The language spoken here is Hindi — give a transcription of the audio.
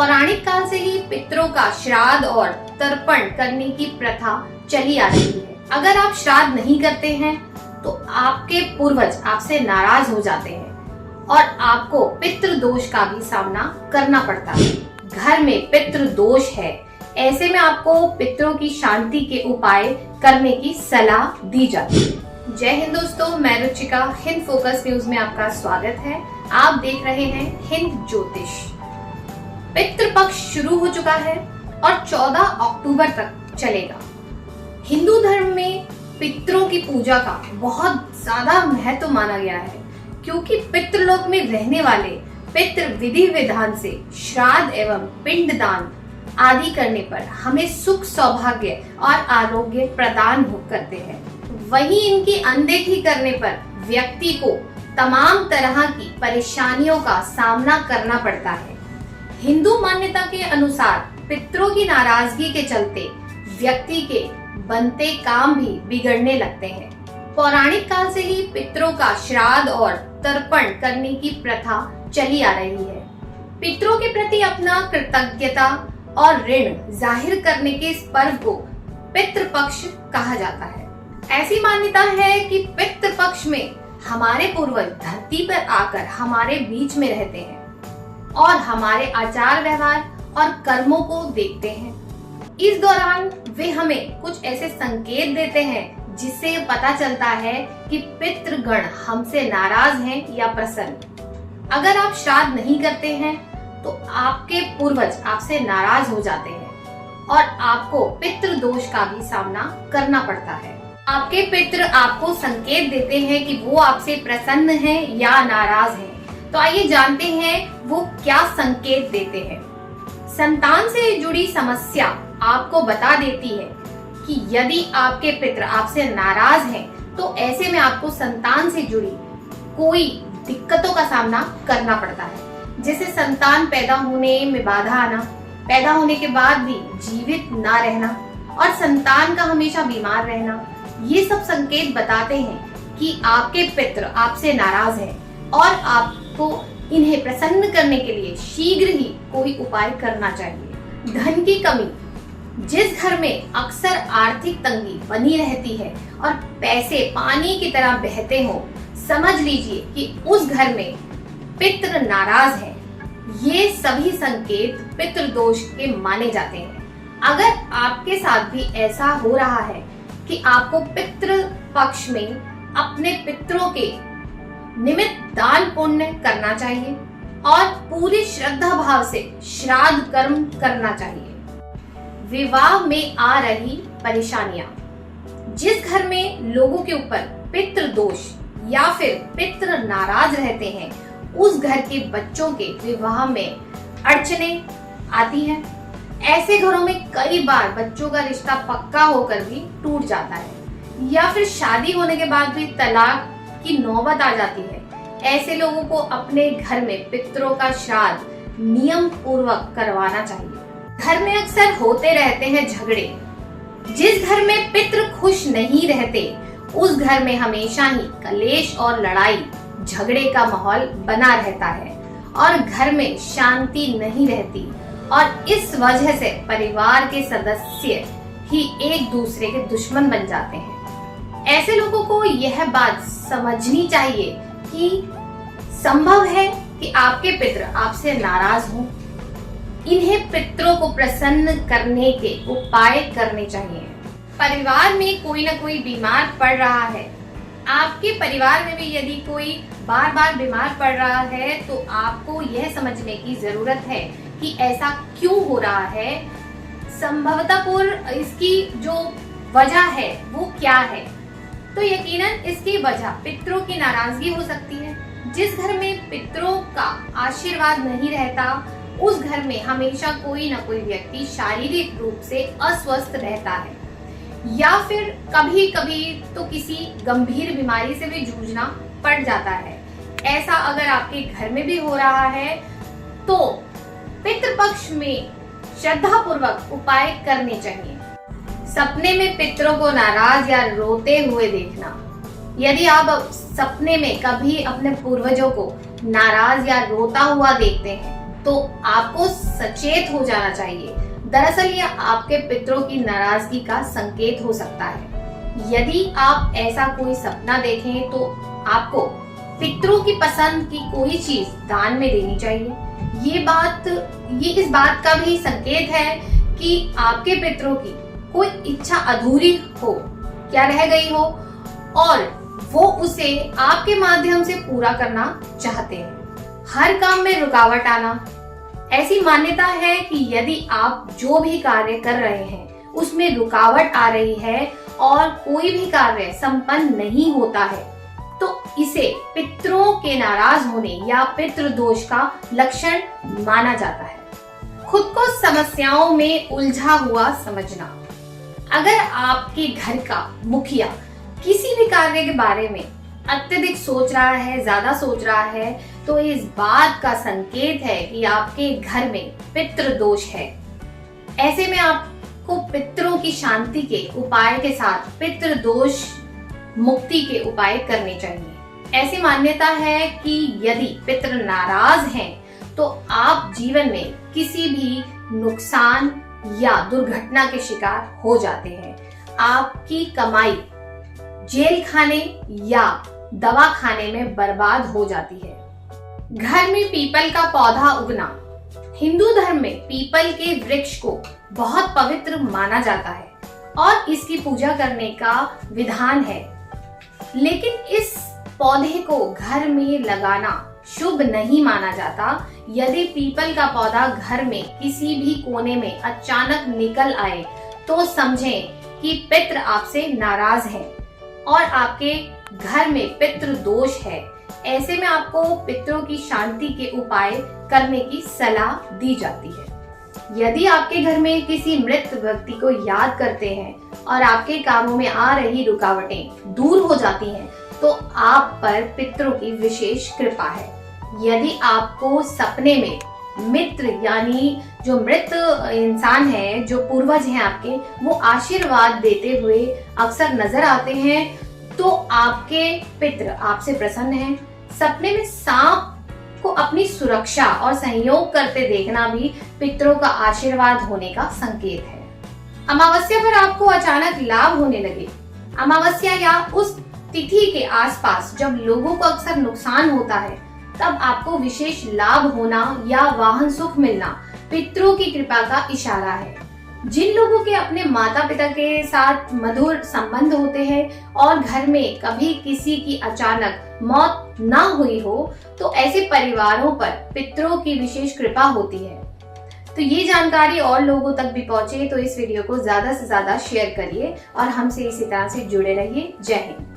पौराणिक काल से ही पितरों का श्राद्ध और तर्पण करने की प्रथा चली आ रही है। अगर आप श्राद्ध नहीं करते हैं तो आपके पूर्वज आपसे नाराज हो जाते हैं और आपको पितृ दोष का भी सामना करना पड़ता है। घर में पितृ दोष है, ऐसे में आपको पितरों की शांति के उपाय करने की सलाह दी जाती है। जय हिंद दोस्तों, मैं रुचिका, हिंद फोकस न्यूज में आपका स्वागत है। आप देख रहे हैं हिंद ज्योतिष। पितृपक्ष शुरू हो चुका है और 14 अक्टूबर तक चलेगा। हिंदू धर्म में पितरों की पूजा का बहुत ज्यादा महत्व माना गया है, क्योंकि पितृलोक में रहने वाले पितृ विधि विधान से श्राद्ध एवं पिंडदान आदि करने पर हमें सुख, सौभाग्य और आरोग्य प्रदान करते हैं। वहीं इनकी अनदेखी करने पर व्यक्ति को तमाम तरह की परेशानियों का सामना करना पड़ता है। हिंदू मान्यता के अनुसार पितरों की नाराजगी के चलते व्यक्ति के बनते काम भी बिगड़ने लगते हैं। पौराणिक काल से ही पितरों का श्राद्ध और तर्पण करने की प्रथा चली आ रही है। पितरों के प्रति अपना कृतज्ञता और ऋण जाहिर करने के इस पर्व को पितृपक्ष कहा जाता है। ऐसी मान्यता है कि पितृपक्ष में हमारे पूर्वज धरती पर आकर हमारे बीच में रहते हैं और हमारे आचार व्यवहार और कर्मों को देखते हैं। इस दौरान वे हमें कुछ ऐसे संकेत देते हैं जिससे पता चलता है कि पितृगण हमसे नाराज हैं या प्रसन्न। अगर आप श्राद्ध नहीं करते हैं तो आपके पूर्वज आपसे नाराज हो जाते हैं और आपको पितृ दोष का भी सामना करना पड़ता है। आपके पितृ आपको संकेत देते हैं कि वो आपसे प्रसन्न हैं या नाराज हैं। तो आइए जानते हैं वो क्या संकेत देते हैं। संतान से जुड़ी समस्या आपको बता देती है कि यदि आपके पितृ आपसे नाराज हैं तो ऐसे में आपको संतान से जुड़ी कोई दिक्कतों का सामना करना पड़ता है, जैसे संतान पैदा होने में बाधा आना, पैदा होने के बाद भी जीवित ना रहना और संतान का हमेशा बीमार रहना। ये सब संकेत बताते हैं कि आपके पितृ आपसे नाराज हैं और आपको इन्हें प्रसन्न करने के लिए शीघ्र ही कोई उपाय करना चाहिए। धन की कमी, जिस घर में अक्सर आर्थिक तंगी बनी रहती है और पैसे पानी की तरह बहते हो, समझ लीजिए कि उस घर में पितृ नाराज हैं। ये सभी संकेत पितृ दोष के माने जाते हैं। अगर आपके साथ भी ऐसा हो रहा है कि आपको पितृ पक्ष में अपने पितरों के निमित्त दान पुण्य करना चाहिए और पूरी श्रद्धा भाव से श्राद्ध कर्म करना चाहिए। विवाह में आ रही परेशानियां, जिस घर में लोगों के ऊपर पितृ दोष या फिर पितृ नाराज रहते हैं, उस घर के बच्चों के विवाह में अड़चने आती हैं। ऐसे घरों में कई बार बच्चों का रिश्ता पक्का होकर भी टूट जाता है या फिर शादी होने के बाद भी तलाक की नौबत आ जाती है। ऐसे लोगों को अपने घर में पितरों का श्राद्ध नियम पूर्वक करवाना चाहिए। घर में अक्सर होते रहते हैं झगड़े। जिस घर में पितृ खुश नहीं रहते, उस घर में हमेशा ही कलेश और लड़ाई झगड़े का माहौल बना रहता है और घर में शांति नहीं रहती और इस वजह से परिवार के सदस्य ही एक दूसरे के दुश्मन बन जाते हैं। ऐसे लोगों को यह बात समझनी चाहिए कि संभव है कि आपके पितृ आपसे नाराज हों। इन्हें पितरों को प्रसन्न करने के उपाय करने चाहिए। परिवार में कोई ना कोई बीमार पड़ रहा है, आपके परिवार में भी यदि कोई बार बार बीमार पड़ रहा है तो आपको यह समझने की जरूरत है कि ऐसा क्यों हो रहा है। संभवतः इसकी जो वजह है वो क्या है, तो यकीनन इसकी वजह पितरों की नाराजगी हो सकती है। जिस घर में पितरों का आशीर्वाद नहीं रहता, उस घर में हमेशा कोई ना कोई व्यक्ति शारीरिक रूप से अस्वस्थ रहता है या फिर कभी कभी तो किसी गंभीर बीमारी से भी जूझना पड़ जाता है। ऐसा अगर आपके घर में भी हो रहा है तो पितृपक्ष में श्रद्धा पूर्वक उपाय करने चाहिए। सपने में पितरों को नाराज या रोते हुए देखना, यदि आप सपने में कभी अपने पूर्वजों को नाराज या रोता हुआ देखते हैं तो आपको सचेत हो जाना चाहिए। दरअसल यह आपके पितरों की नाराजगी का संकेत हो सकता है। यदि आप ऐसा कोई सपना देखें तो आपको पितरों की पसंद की कोई चीज दान में देनी चाहिए। ये इस बात का भी संकेत है कि आपके पितरों की कोई इच्छा अधूरी हो, क्या रह गई हो, और वो उसे आपके माध्यम से पूरा करना चाहते हैं। हर काम में रुकावट आना, ऐसी मान्यता है कि यदि आप जो भी कार्य कर रहे हैं उसमें रुकावट आ रही है और कोई भी कार्य संपन्न नहीं होता है तो इसे पितरों के नाराज होने या पितृ दोष का लक्षण माना जाता है। खुद को समस्याओं में उलझा हुआ समझना। अगर आपके घर का मुखिया किसी भी कार्य के बारे में अत्यधिक सोच रहा है, ज्यादा सोच रहा है, तो इस बात का संकेत है कि आपके घर में पितृ दोष है। ऐसे में आपको पितरों की शांति के उपाय के साथ पितृ दोष मुक्ति के उपाय करने चाहिए। ऐसी मान्यता है कि यदि पितृ नाराज हैं तो आप जीवन में किसी भी नुकसान या दुर्घटना के शिकार हो जाते हैं। आपकी कमाई जेल खाने या दवा खाने में बर्बाद हो जाती है। घर में पीपल का पौधा उगना। हिंदू धर्म में पीपल के वृक्ष को बहुत पवित्र माना जाता है और इसकी पूजा करने का विधान है, लेकिन इस पौधे को घर में लगाना शुभ नहीं माना जाता। यदि पीपल का पौधा घर में किसी भी कोने में अचानक निकल आए तो समझें कि पितृ आपसे नाराज हैं और आपके घर में पितृ दोष है। ऐसे में आपको पितरों की शांति के उपाय करने की सलाह दी जाती है। यदि आपके घर में किसी मृत व्यक्ति को याद करते हैं और आपके कामों में आ रही रुकावटें दूर हो जाती हैं, तो आप पर पितरों की विशेष कृपा है। यदि आपको सपने में मित्र यानी जो मृत इंसान है, जो पूर्वज हैं आपके, वो आशीर्वाद देते हुए अक्सर नजर आते हैं, तो आपके पितृ आपसे प्रसन्न हैं। सपने में सांप को अपनी सुरक्षा और सहयोग करते देखना भी पितरों का आशीर्वाद होने का संकेत है। अमावस्या पर आपको अचानक लाभ होने लगे। अमावस्या या उस तिथि के आसपास जब लोगों को अक्सर नुकसान होता है, तब आपको विशेष लाभ होना या वाहन सुख मिलना पितरों की कृपा का इशारा है। जिन लोगों के अपने माता पिता के साथ मधुर संबंध होते हैं और घर में कभी किसी की अचानक मौत ना हुई हो, तो ऐसे परिवारों पर पितरों की विशेष कृपा होती है। तो ये जानकारी और लोगों तक भी पहुंचे तो इस वीडियो को ज्यादा से ज्यादा शेयर करिए और हमसे इसी तरह से जुड़े रहिए। जय हिंद।